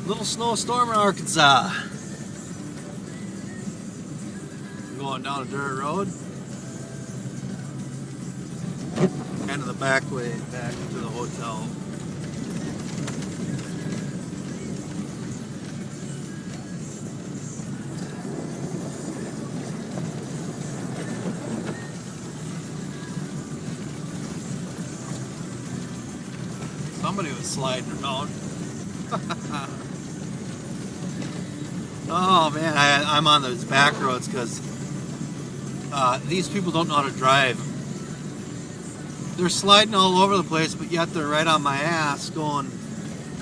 Little snowstorm in Arkansas. Going down a dirt road. Kind of the back way back to the hotel. Somebody was sliding around. Oh man, I'm on those back roads because these people don't know how to drive. They're sliding all over the place, but yet they're right on my ass going,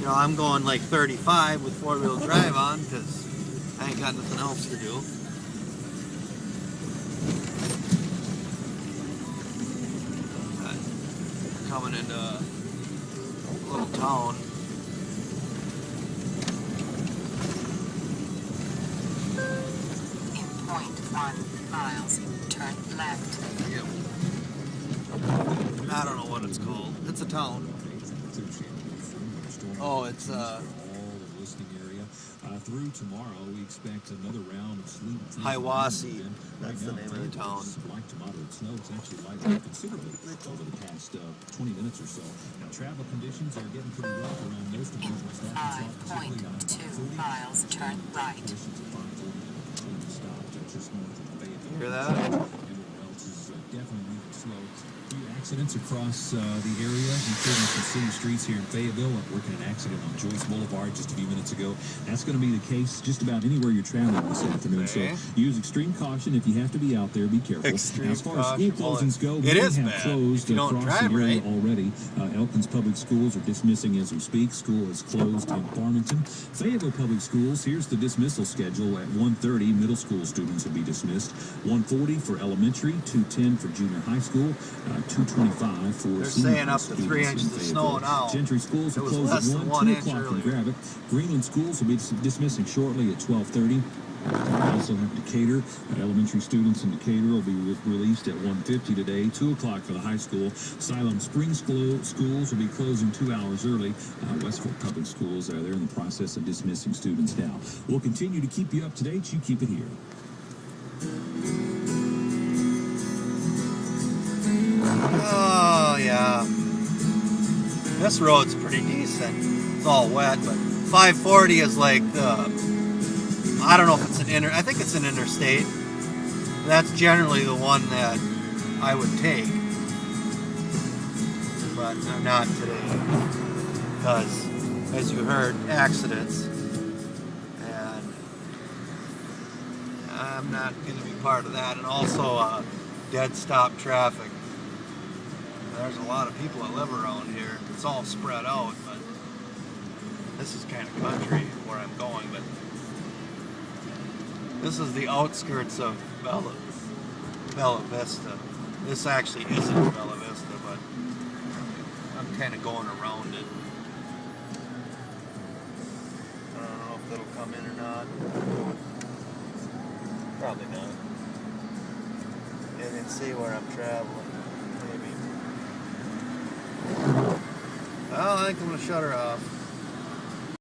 I'm going like 35 with four-wheel drive on because I ain't got nothing else to do. Coming into a little town. In 0.1 miles, turn left. Yep. I don't know what it's called. It's a town. Oh, it's through tomorrow, we expect another round of sleet. Hiawassee. That's the name of the town. Light to moderate snow. It's actually lightened considerably over the past 20 minutes or so. Now, travel conditions are getting pretty rough around most of regional stuff. 5.2 miles, turn right. Hear that? Everywhere else is definitely moving slow. Few accidents across the area, including some city streets here in Fayetteville. I'm working an accident on Joyce Boulevard just a few minutes ago. That's going to be the case just about anywhere you're traveling this afternoon. Okay. So use extreme caution if you have to be out there. Be careful. Extreme now, as far as school closings go, it is have bad closed if you don't across drive the area right. already. Elkins Public Schools are dismissing as we speak. School is closed in Farmington. Fayetteville Public Schools, here's the dismissal schedule. At 1:30, middle school students will be dismissed. 1:40 for elementary, 2:10 for junior high school, 2:25 for They're senior saying high up to 3 students inches in of Fayetteville. snow now. Gentry schools It will was close less at than 1, 1 2 inch o'clock in earlier. Gravett. Greenland schools will be dismissing shortly at 12:30. We also have Decatur. Elementary students in Decatur will be released at 1:50 today. 2 o'clock for the high school. Siloam Springs schools will be closing 2 hours early. Westford Public Schools, they're in the process of dismissing students now. We'll continue to keep you up to date. You keep it here. Oh, yeah. This road's pretty decent. It's all wet, but 540 is like the... I don't know if it's I think it's an interstate. That's generally the one that I would take. But I'm not today. Because, as you heard, accidents. And I'm not going to be part of that. And also, dead stop traffic. There's a lot of people that live around here. It's all spread out, but this is kind of country where I'm going. But this is the outskirts of Bella Vista. This actually isn't Bella Vista, but I'm kind of going around it. I don't know if it'll come in or not. Probably not. You can see where I'm traveling. Maybe. Well, I think I'm going to shut her off.